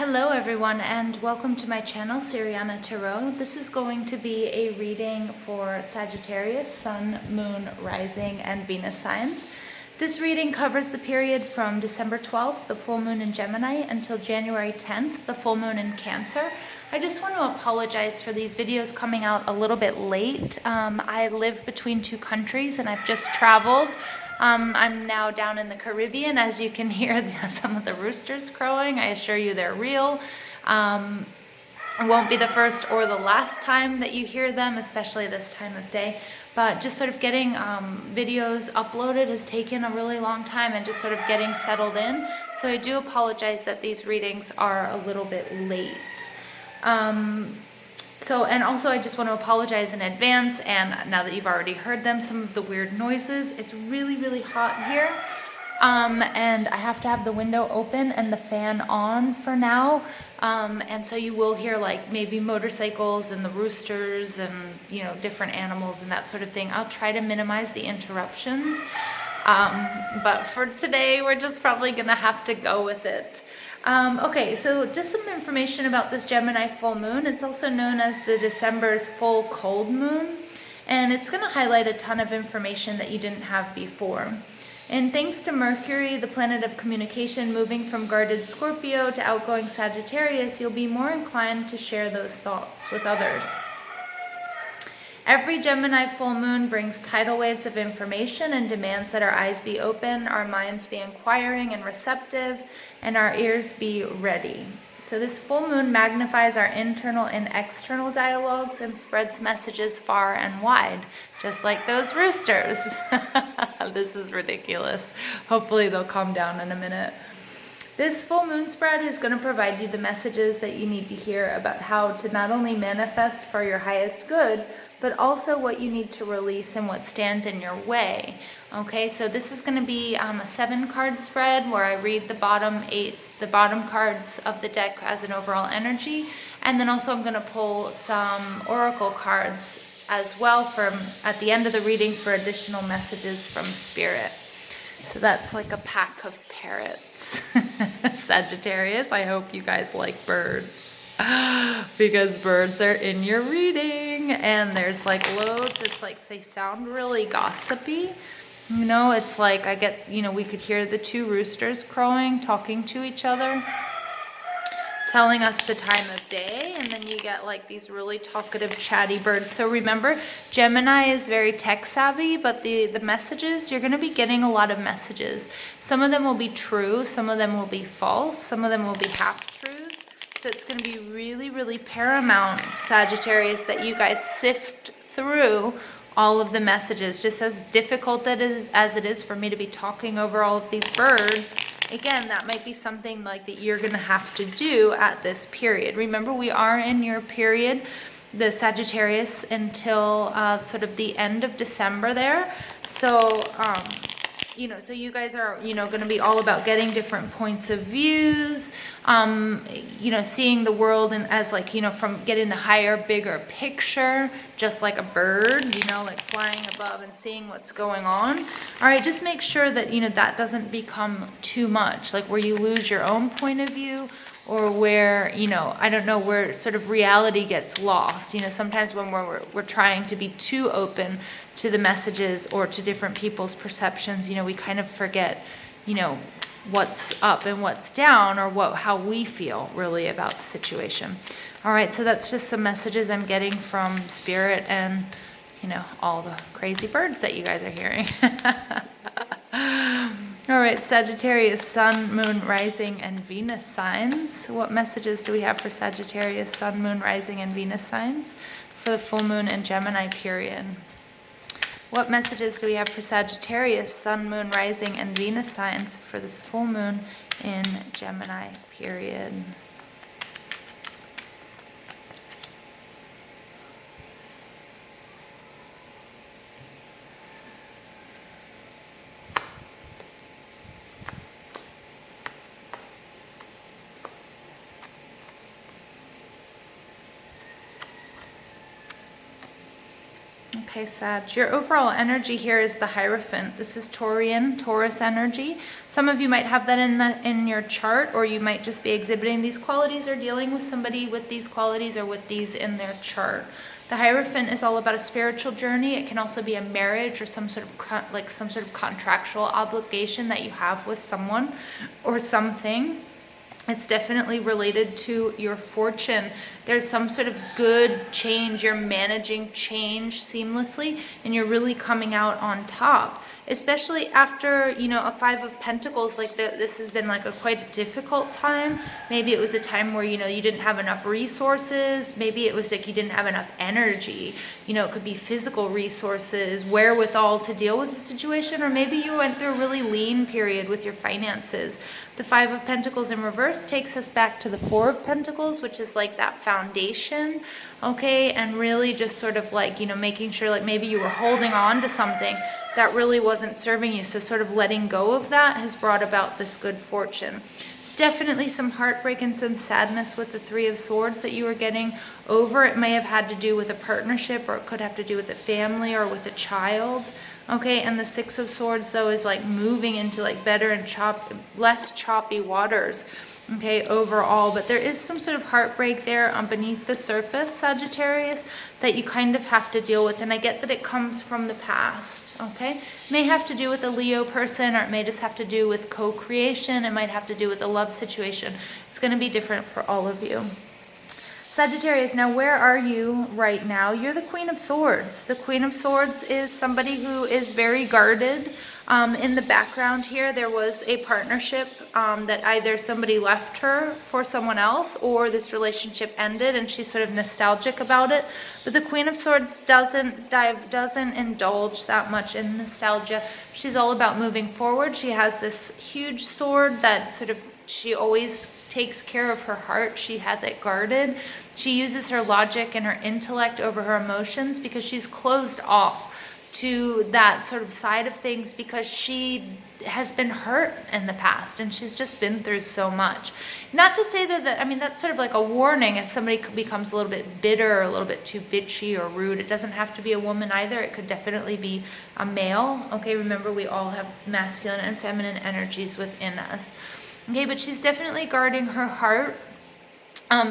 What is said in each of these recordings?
Hello everyone and welcome to my channel, Siriana Tarot. This is going to be a reading for Sagittarius, Sun, Moon, Rising, and Venus signs. This reading covers the period from December 12th, the full moon in Gemini, until January 10th, the full moon in Cancer. I just want to apologize for these videos coming out a little bit late. I live between two countries and I've just traveled. I'm now down in the Caribbean. As you can hear some of the roosters crowing. I assure you they're real. It won't be the first or the last time that you hear them, especially this time of day. But just sort of getting videos uploaded has taken a really long time and just sort of getting settled in. So I do apologize that these readings are a little bit late. And also I just want to apologize in advance, and now that you've already heard them, some of the weird noises. It's really, really hot here. And I have to have the window open and the fan on for now. And so you will hear like maybe motorcycles and the roosters and, you know, different animals and that sort of thing. I'll try to minimize the interruptions. But for today, we're just probably going to have to go with it. Okay, so just some information about this Gemini full moon. It's also known as the December's full cold moon, and it's going to highlight a ton of information that you didn't have before. And thanks to Mercury, the planet of communication, moving from guarded Scorpio to outgoing Sagittarius, you'll be more inclined to share those thoughts with others. Every Gemini full moon brings tidal waves of information and demands that our eyes be open, our minds be inquiring and receptive, and our ears be ready. So this full moon magnifies our internal and external dialogues and spreads messages far and wide, just like those roosters. This is ridiculous. Hopefully they'll calm down in a minute. This full moon spread is going to provide you the messages that you need to hear about how to not only manifest for your highest good, but also what you need to release and what stands in your way. Okay, so this is going to be a 7-card spread where I read the bottom cards of the deck as an overall energy, and then also I'm going to pull some oracle cards as well from at the end of the reading for additional messages from Spirit. So that's like a pack of parrots. Sagittarius, I hope you guys like birds. Because birds are in your reading, and there's like loads. It's like they sound really gossipy. You know, it's like I get, you know, we could hear the two roosters crowing, talking to each other, telling us the time of day, and then you get like these really talkative, chatty birds. So remember, Gemini is very tech savvy, but the messages, you're going to be getting a lot of messages. Some of them will be true, some of them will be false, some of them will be half-truths. So it's going to be really, really paramount, Sagittarius, that you guys sift through all of the messages. Just as difficult as it is for me to be talking over all of these birds, again, that might be something like that you're going to have to do at this period. Remember, we are in your period, the Sagittarius, until sort of the end of December there. So, you know, so you guys are, you know, going to be all about getting different points of views, you know, seeing the world and as like, you know, from getting the higher, bigger picture, just like a bird, you know, like flying above and seeing what's going on. All right, just make sure that, you know, that doesn't become too much, like where you lose your own point of view, or where, you know, I don't know, where sort of reality gets lost. You know, sometimes when we're trying to be too open to the messages or to different people's perceptions, you know, we kind of forget, you know, what's up and what's down, or how we feel really about the situation. All right, so that's just some messages I'm getting from Spirit and, you know, all the crazy birds that you guys are hearing. All right, Sagittarius, Sun, Moon, Rising, and Venus signs. What messages do we have for Sagittarius, Sun, Moon, Rising, and Venus signs for the full moon and Gemini period? What messages do we have for Sagittarius, Sun, Moon, Rising, and Venus signs for this full moon in Gemini period? Okay, Sag, your overall energy here is the Hierophant. This is Taurus energy. Some of you might have that in your chart, or you might just be exhibiting these qualities or dealing with somebody with these qualities or with these in their chart. The Hierophant is all about a spiritual journey. It can also be a marriage or some sort of contractual obligation that you have with someone or something. It's definitely related to your fortune. There's some sort of good change. You're managing change seamlessly and you're really coming out on top. Especially after, a Five of Pentacles, this has been like a quite difficult time. Maybe it was a time where, you didn't have enough resources. Maybe it was like you didn't have enough energy. It could be physical resources, wherewithal to deal with the situation, or maybe you went through a really lean period with your finances. The Five of Pentacles in reverse takes us back to the Four of Pentacles, which is like that foundation, okay? And really just sort of like, making sure like maybe you were holding on to something that really wasn't serving you. So sort of letting go of that has brought about this good fortune. It's definitely some heartbreak and some sadness with the Three of Swords that you were getting over. It may have had to do with a partnership, or it could have to do with a family or with a child. Okay, and the Six of Swords though is like moving into like better and less choppy waters. Okay, overall, but there is some sort of heartbreak there beneath the surface, Sagittarius, that you kind of have to deal with. And I get that it comes from the past, okay? It may have to do with a Leo person, or it may just have to do with co-creation. It might have to do with a love situation. It's going to be different for all of you. Sagittarius, now where are you right now? You're the Queen of Swords. The Queen of Swords is somebody who is very guarded. In the background here, there was a partnership that either somebody left her for someone else, or this relationship ended and she's sort of nostalgic about it. But the Queen of Swords doesn't indulge that much in nostalgia. She's all about moving forward. She has this huge sword that she always takes care of her heart. She has it guarded. She uses her logic and her intellect over her emotions because she's closed off to that sort of side of things, because she has been hurt in the past and she's just been through so much. Not to say that that's sort of like a warning if somebody becomes a little bit bitter or a little bit too bitchy or rude. It doesn't have to be a woman either. It could definitely be a male. Okay, remember we all have masculine and feminine energies within us. Okay, but she's definitely guarding her heart.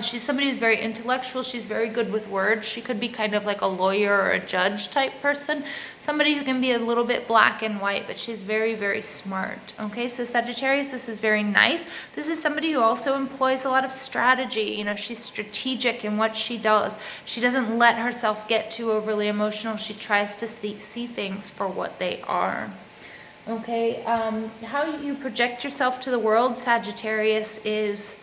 She's somebody who's very intellectual. She's very good with words. She could be kind of like a lawyer or a judge type person. Somebody who can be a little bit black and white, but she's very, very smart. Okay, so Sagittarius, this is very nice. This is somebody who also employs a lot of strategy. She's strategic in what she does. She doesn't let herself get too overly emotional. She tries to see things for what they are. Okay, how you project yourself to the world, Sagittarius, is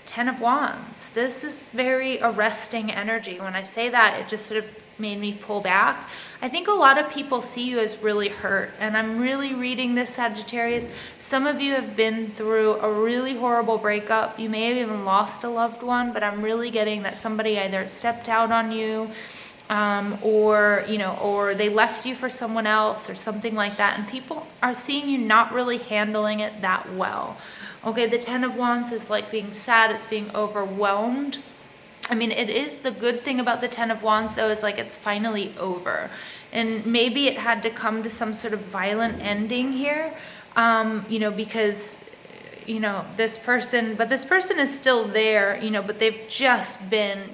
Ten of Wands. This is very arresting energy. When I say that, it just sort of made me pull back. I think a lot of people see you as really hurt, and I'm really reading this, Sagittarius. Some of you have been through a really horrible breakup. You may have even lost a loved one, but I'm really getting that somebody either stepped out on you, or they left you for someone else or something like that. And people are seeing you not really handling it that well. Okay, the Ten of Wands is like being sad. It's being overwhelmed. It is the good thing about the Ten of Wands, though, is like it's finally over. And maybe it had to come to some sort of violent ending here, because, this person is still there, but they've just been,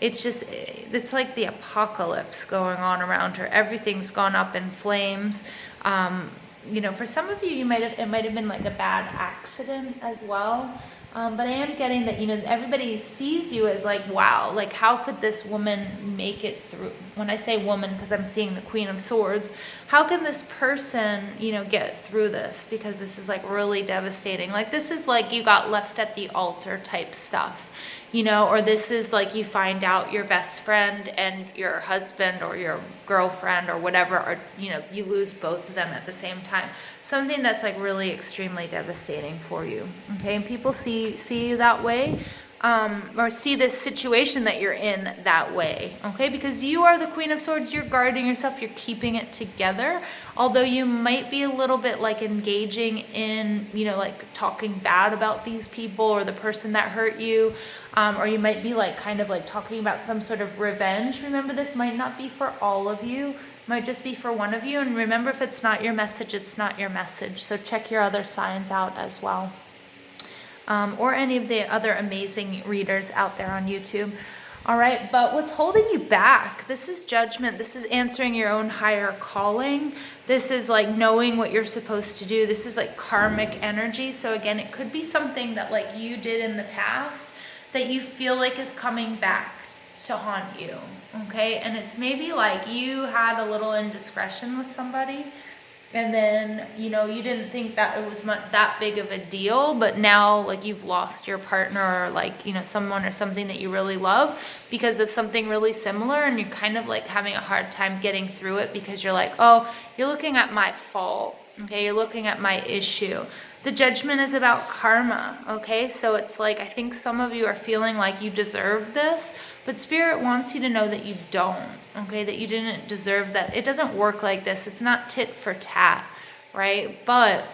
it's like the apocalypse going on around her. Everything's gone up in flames. For some of you, it might have been like a bad accident as well. But I am getting that, everybody sees you as like, wow, like how could this woman make it through? When I say woman, because I'm seeing the Queen of Swords, how can this person, get through this? Because this is like really devastating. Like this is like you got left at the altar type stuff. Or this is like you find out your best friend and your husband or your girlfriend or whatever, or, you lose both of them at the same time. Something that's like really extremely devastating for you. Okay, and people see you that way. or see this situation that you're in that way, okay? Because you are the Queen of Swords, you're guarding yourself, you're keeping it together. Although you might be a little bit like engaging in, you know, like talking bad about these people or the person that hurt you, or you might be like kind of like talking about some sort of revenge. Remember, this might not be for all of you, it might just be for one of you. And remember, if it's not your message, it's not your message. So check your other signs out as well. Or any of the other amazing readers out there on YouTube. All right, but what's holding you back? This is judgment. This is answering your own higher calling. This is like knowing what you're supposed to do. This is like karmic energy. So again, it could be something that like you did in the past that you feel like is coming back to haunt you, okay? And it's maybe like you had a little indiscretion with somebody, and then, you know, you didn't think that it was that big of a deal, but now like you've lost your partner or like, you know, someone or something that you really love because of something really similar, and you're kind of like having a hard time getting through it because you're like, oh, you're looking at my fault, okay? You're looking at my issue. The judgment is about karma, okay? So it's like, I think some of you are feeling like you deserve this, but Spirit wants you to know that you don't, okay? That you didn't deserve that. It doesn't work like this. It's not tit for tat, right? But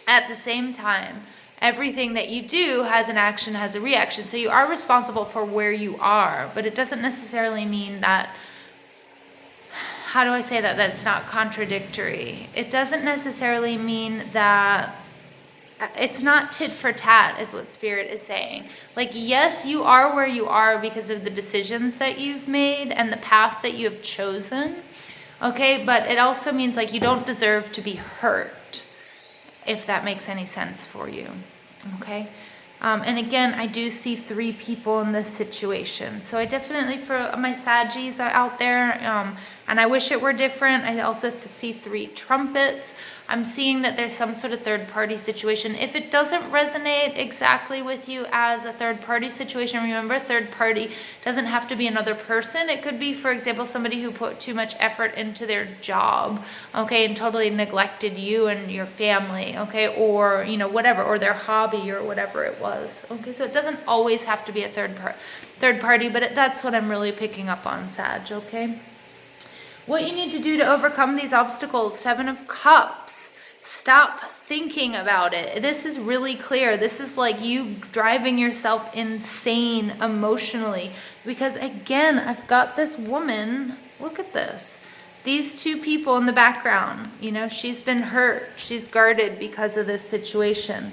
at the same time, everything that you do has an action, has a reaction. So you are responsible for where you are, but it doesn't necessarily mean that, how do I say that? That's not contradictory. It doesn't necessarily mean that it's not tit for tat, is what Spirit is saying. Like, yes, you are where you are because of the decisions that you've made and the path that you have chosen, okay? But it also means like you don't deserve to be hurt, if that makes any sense for you, okay? And again, I do see 3 people in this situation. So I definitely, for my Saggies out there, and I wish it were different, I also see 3 trumpets. I'm seeing that there's some sort of third-party situation. If it doesn't resonate exactly with you as a third-party situation, remember, third party doesn't have to be another person. It could be, for example, somebody who put too much effort into their job, okay, and totally neglected you and your family, okay, or, you know, whatever, or their hobby or whatever it was, okay? So it doesn't always have to be a third party, but that's what I'm really picking up on, Sag, okay? What you need to do to overcome these obstacles, 7 of Cups. Stop thinking about it. This is really clear. This is like you driving yourself insane emotionally. Because again, I've got this woman, look at this. These 2 people in the background, you know, she's been hurt. She's guarded because of this situation.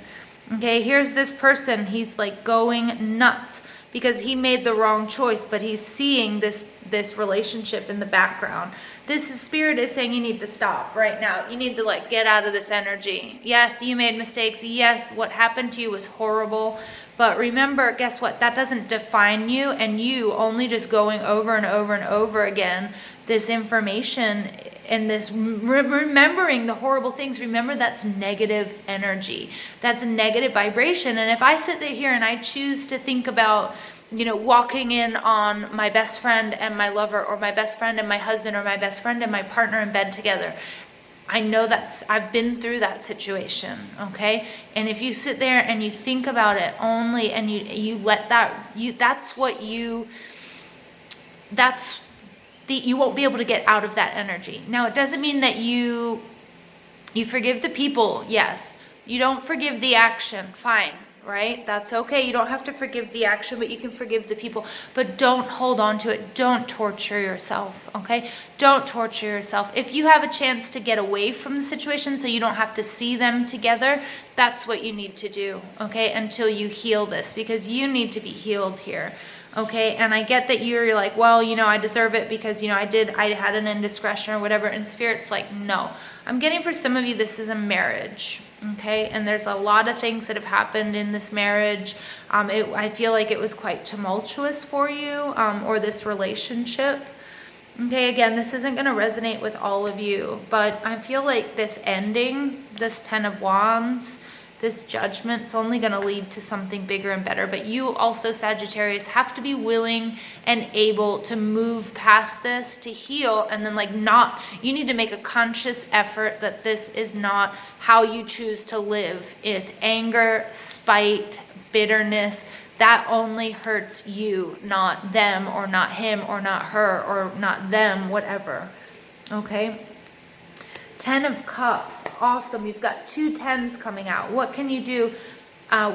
Okay, here's this person. He's like going nuts because he made the wrong choice, but he's seeing this relationship in the background. This Spirit is saying you need to stop right now. You need to like get out of this energy. Yes, you made mistakes. Yes, what happened to you was horrible. But remember, guess what? That doesn't define you, and you only just going over and over and over again this information and this remembering the horrible things. Remember, that's negative energy. That's negative vibration. And if I sit there here and I choose to think about, you know, walking in on my best friend and my lover, or my best friend and my husband, or my best friend and my partner in bed together, I know I've been through that situation, okay? And if you sit there and you think about it only, and you let you won't be able to get out of that energy. Now, it doesn't mean that you forgive the people, yes. You don't forgive the action, fine, right? That's okay. You don't have to forgive the action, but you can forgive the people. But don't hold on to it. Don't torture yourself, okay? Don't torture yourself. If you have a chance to get away from the situation so you don't have to see them together, that's what you need to do, okay? Until you heal this, because you need to be healed here. Okay, and I get that you're like, well, you know, I deserve it because, you know, I had an indiscretion or whatever, and Spirit's like, no. I'm getting for some of you, this is a marriage, okay? And there's a lot of things that have happened in this marriage. I feel like it was quite tumultuous for you, or this relationship. Okay, again, this isn't going to resonate with all of you, but I feel like this ending, this 10 of Wands, this judgment's only going to lead to something bigger and better. But you also, Sagittarius, have to be willing and able to move past this, to heal, and then you need to make a conscious effort that this is not how you choose to live. With anger, spite, bitterness, that only hurts you, not them, or not him, or not her, or not them, whatever. Okay? 10 of Cups. Awesome. You've got 2 10s coming out. What can you do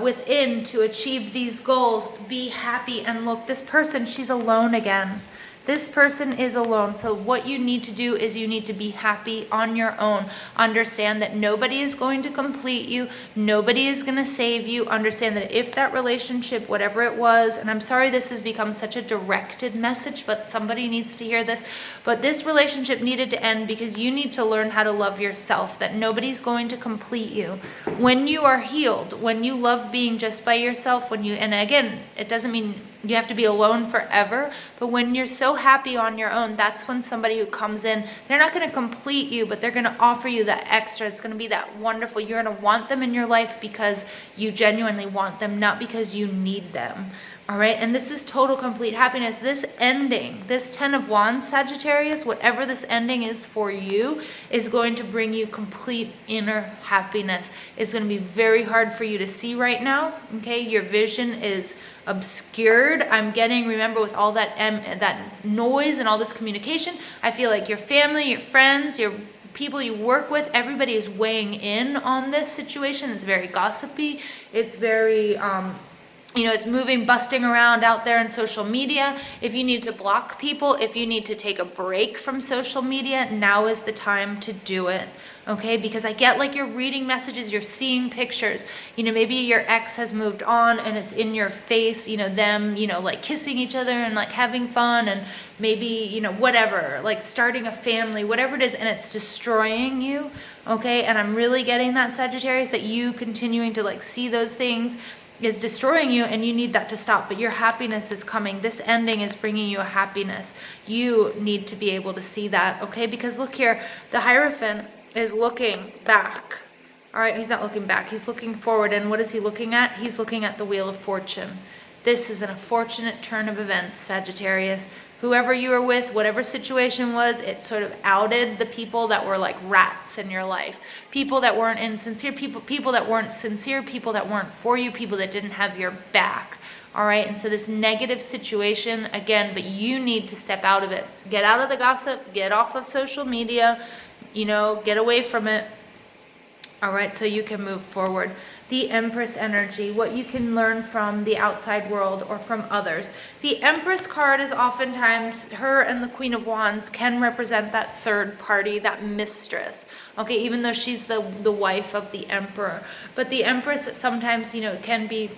within to achieve these goals? Be happy. And look, this person, she's alone again. This person is alone. So what you need to do is you need to be happy on your own. Understand that nobody is going to complete you. Nobody is going to save you. Understand that if that relationship, whatever it was, and I'm sorry this has become such a directed message, but somebody needs to hear this. But this relationship needed to end because you need to learn how to love yourself, that nobody's going to complete you. When you are healed, when you love being just by yourself, and again, it doesn't mean you have to be alone forever, but when you're so happy on your own, that's when somebody who comes in, they're not going to complete you, but they're going to offer you that extra. It's going to be that wonderful. You're going to want them in your life because you genuinely want them, not because you need them. All right, and this is total complete happiness. This ending, this 10 of Wands, Sagittarius, whatever this ending is for you, is going to bring you complete inner happiness. It's going to be very hard for you to see right now, okay? Your vision is obscured. I'm getting, remember, with all that noise and all this communication, I feel like your family, your friends, your people you work with, everybody is weighing in on this situation. It's very gossipy. It's very... it's moving, busting around out there in social media. If you need to block people, if you need to take a break from social media, now is the time to do it. Okay, because I get like you're reading messages, you're seeing pictures, maybe your ex has moved on and it's in your face, them, like kissing each other and like having fun, and maybe, whatever, like starting a family, whatever it is, and it's destroying you. Okay, and I'm really getting that, Sagittarius, that you continuing to like see those things is destroying you, and you need that to stop. But your happiness is coming. This ending is bringing you a happiness. You need to be able to see that, okay? Because look here, the Hierophant is looking back. All right, he's not looking back. He's looking forward. And what is he looking at? He's looking at the Wheel of Fortune. This is an unfortunate turn of events, Sagittarius. Whoever you were with, whatever situation was, it sort of outed the people that were like rats in your life. People that weren't insincere, people that weren't sincere, people that weren't for you, people that didn't have your back. All right, and so this negative situation, again, but you need to step out of it. Get out of the gossip, get off of social media, get away from it. All right, so you can move forward. The Empress energy, what you can learn from the outside world or from others. The Empress card is oftentimes, her and the Queen of Wands can represent that third party, that mistress. Okay, even though she's the wife of the Emperor. But the Empress sometimes, can be,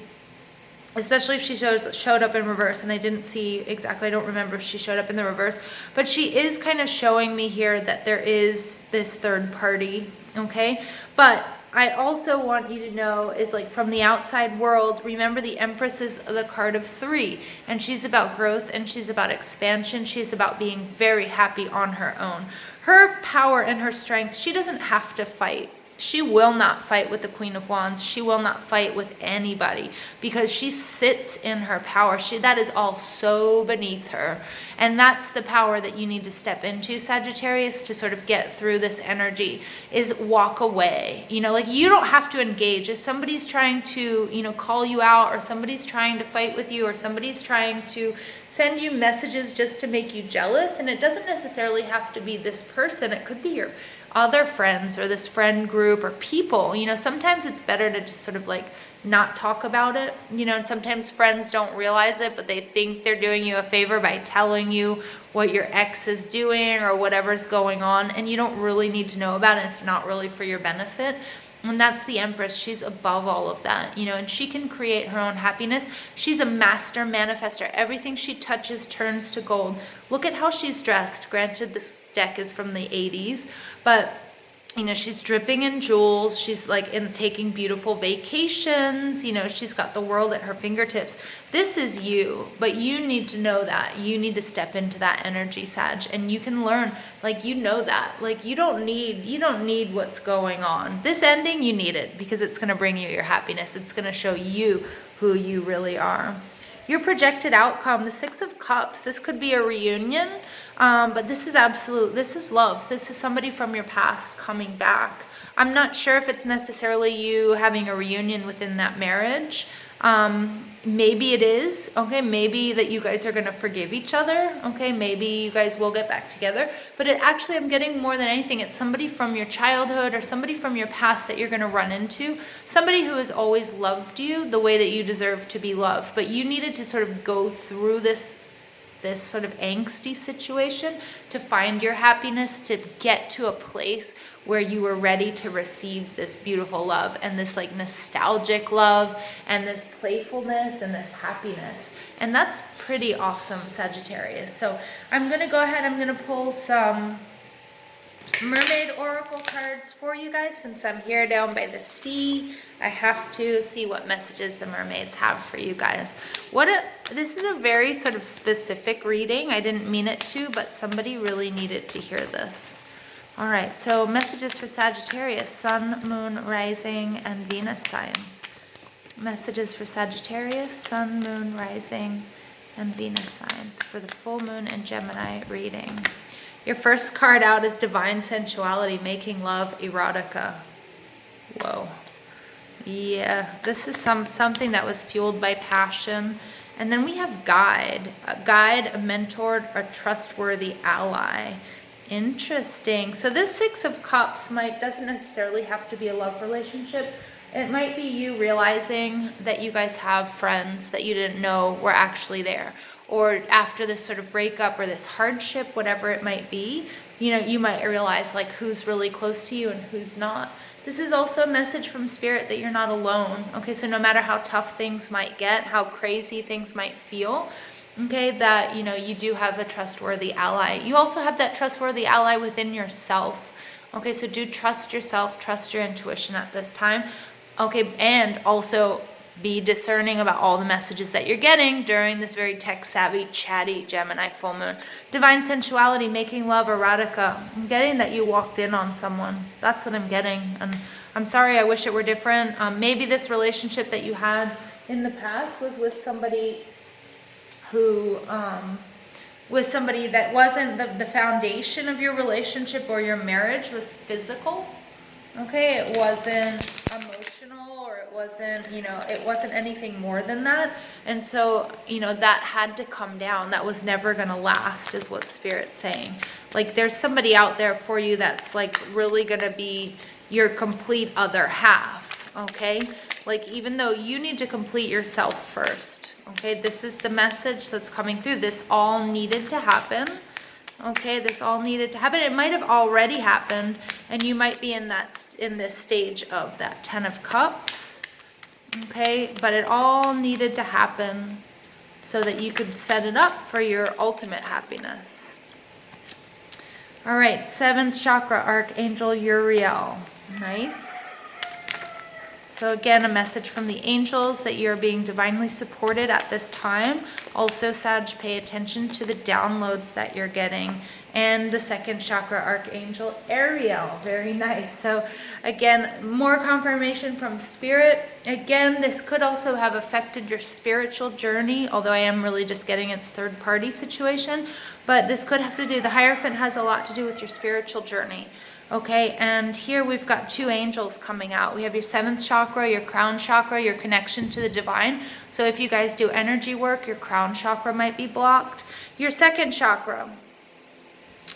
especially if she showed up in reverse, and I didn't see exactly, I don't remember if she showed up in the reverse, but she is kind of showing me here that there is this third party, okay? But I also want you to know is like from the outside world, remember the Empress is the card of 3, and she's about growth and she's about expansion. She's about being very happy on her own. Her power and her strength, she doesn't have to fight. She will not fight with the Queen of Wands. She will not fight with anybody because she sits in her power. That is all so beneath her. And that's the power that you need to step into, Sagittarius, to sort of get through this energy, is walk away. Like you don't have to engage. If somebody's trying to, call you out, or somebody's trying to fight with you, or somebody's trying to send you messages just to make you jealous, and it doesn't necessarily have to be this person. It could be your other friends or this friend group or people. Sometimes it's better to just sort of like not talk about it, and sometimes friends don't realize it, but they think they're doing you a favor by telling you what your ex is doing or whatever's going on, and you don't really need to know about it. It's not really for your benefit. And that's the Empress. She's above all of that, and she can create her own happiness. She's a master manifester. Everything she touches turns to gold. Look at how she's dressed. Granted, this deck is from the 80s, but she's dripping in jewels. She's like taking beautiful vacations. She's got the world at her fingertips. This is you, but you need to know that. You need to step into that energy, Sag, and you can learn, like, that. Like, you don't need what's going on. This ending, you need it because it's going to bring you your happiness. It's going to show you who you really are. Your projected outcome, the 6 of Cups. This could be a reunion. But this is love. This is somebody from your past coming back. I'm not sure if it's necessarily you having a reunion within that marriage. Maybe it is, okay, maybe that you guys are going to forgive each other, okay, maybe you guys will get back together, but it actually, I'm getting more than anything, it's somebody from your childhood or somebody from your past that you're going to run into, somebody who has always loved you the way that you deserve to be loved, but you needed to sort of go through this sort of angsty situation to find your happiness, to get to a place where you were ready to receive this beautiful love and this like nostalgic love and this playfulness and this happiness. And that's pretty awesome, Sagittarius. So I'm going to go ahead, I'm going to pull some mermaid oracle cards for you guys. Since I'm here down by the sea, I have to see what messages the mermaids have for you guys. This is a very sort of specific reading. I didn't mean it to, but somebody really needed to hear this. All right, so messages for Sagittarius, Sun, Moon, Rising, and Venus signs. Messages for Sagittarius, Sun, Moon, Rising, and Venus signs for the full moon and Gemini reading. Your first card out is Divine Sensuality, Making Love, Erotica. Whoa. Yeah, this is something that was fueled by passion. And then we have Guide. A guide, a mentor, a trustworthy ally. Interesting. So this Six of Cups doesn't necessarily have to be a love relationship. It might be you realizing that you guys have friends that you didn't know were actually there. Or after this sort of breakup or this hardship, whatever it might be, you might realize like who's really close to you and who's not. This is also a message from Spirit that you're not alone. Okay, so no matter how tough things might get, how crazy things might feel, okay, that, you do have a trustworthy ally. You also have that trustworthy ally within yourself. Okay, so do trust yourself, trust your intuition at this time. Okay, and also be discerning about all the messages that you're getting during this very tech-savvy, chatty Gemini full moon. Divine Sensuality, Making Love, Erotica. I'm getting that you walked in on someone. That's what I'm getting. And I'm sorry, I wish it were different. Maybe this relationship that you had in the past was with somebody who, that wasn't the foundation of your relationship or your marriage was physical. Okay, it wasn't emotional, or it wasn't anything more than that. And so, that had to come down. That was never going to last, is what Spirit's saying. Like, there's somebody out there for you that's like really going to be your complete other half. Okay, like, even though you need to complete yourself first. Okay, this is the message that's coming through. This all needed to happen. Okay, this all needed to happen. It might have already happened, and you might be in this stage of that Ten of Cups. Okay, but it all needed to happen so that you could set it up for your ultimate happiness. All right, 7th chakra, Archangel Uriel. Nice. So again, a message from the angels that you're being divinely supported at this time. Also, Sag, pay attention to the downloads that you're getting. And the 2nd chakra, Archangel Ariel. Very nice. So again, more confirmation from Spirit. Again, this could also have affected your spiritual journey, although I am really just getting its third-party situation. But this could have to do, the Hierophant has a lot to do with your spiritual journey. Okay, and here we've got 2 angels coming out. We have your 7th chakra, your crown chakra, your connection to the divine. So if you guys do energy work, your crown chakra might be blocked. Your 2nd chakra,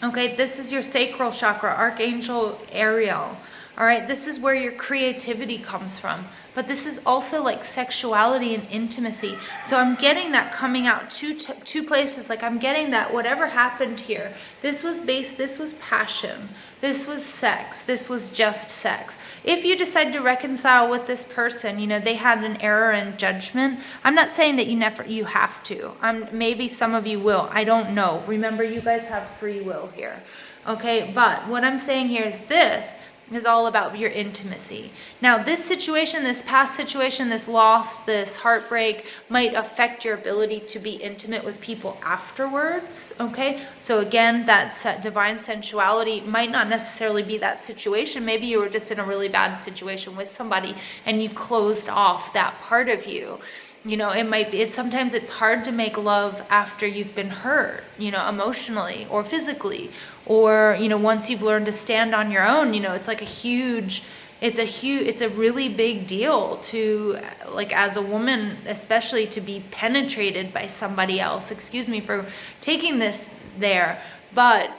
okay, this is your sacral chakra, Archangel Ariel. All right, this is where your creativity comes from. But this is also like sexuality and intimacy. So I'm getting that coming out two places. Like, I'm getting that whatever happened here, this was passion. This was sex. This was just sex. If you decide to reconcile with this person, they had an error in judgment. I'm not saying that you have to. Maybe some of you will. I don't know. Remember, you guys have free will here. Okay, but what I'm saying here is this is all about your intimacy. Now, this situation, this past situation, this loss, this heartbreak might affect your ability to be intimate with people afterwards, okay? So again, that divine sensuality might not necessarily be that situation. Maybe you were just in a really bad situation with somebody and you closed off that part of you. It might be, sometimes it's hard to make love after you've been hurt, emotionally or physically. Or, once you've learned to stand on your own, it's like a huge, it's a really big deal to, like, as a woman, especially, to be penetrated by somebody else. Excuse me for taking this there, but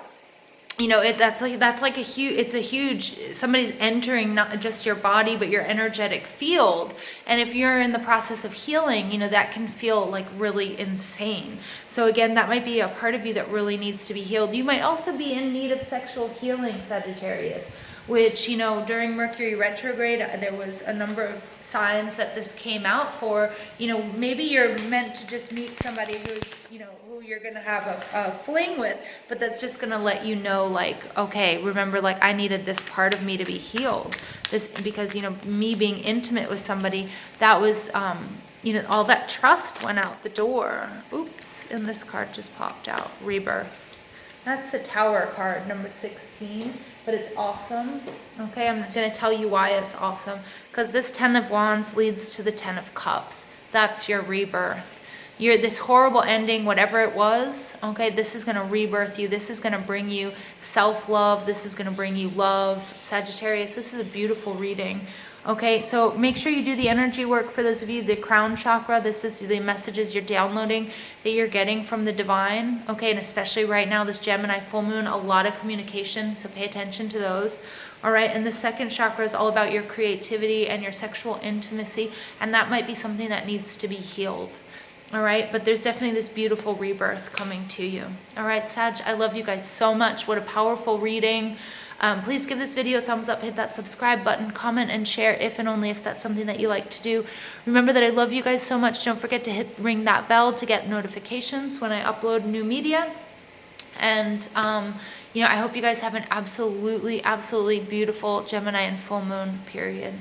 you know, that's like a huge, it's a huge, somebody's entering not just your body, but your energetic field. And if you're in the process of healing, you know, that can feel like really insane. So again, that might be a part of you that really needs to be healed. You might also be in need of sexual healing, Sagittarius, which, you know, during Mercury retrograde, there was a number of signs that this came out for. You know, maybe you're meant to just meet somebody who's, you know, who you're going to have a fling with, but that's just going to let you know, like, okay, remember, like, I needed this part of me to be healed. This, because, you know, me being intimate with somebody, that was, you know, all that trust went out the door. Oops, and this card just popped out, rebirth. That's the Tower card, number 16, but it's awesome. Okay, I'm going to tell you why it's awesome. Because this 10 of Wands leads to the 10 of Cups. That's your rebirth. You're this horrible ending, whatever it was, okay, this is going to rebirth you. This is going to bring you self-love. This is going to bring you love. Sagittarius, this is a beautiful reading. Okay, so make sure you do the energy work for those of you, the crown chakra. This is the messages you're downloading that you're getting from the divine. Okay, and especially right now, this Gemini full moon, a lot of communication, so pay attention to those. All right, and the second chakra is all about your creativity and your sexual intimacy, and that might be something that needs to be healed. All right, but there's definitely this beautiful rebirth coming to you. All right, Sag, I love you guys so much. What a powerful reading. Please give this video a thumbs up, hit that subscribe button, comment and share if and only if that's something that you like to do. Remember that I love you guys so much. Don't forget to ring that bell to get notifications when I upload new media. And, you know, I hope you guys have an absolutely, absolutely beautiful Gemini and full moon period.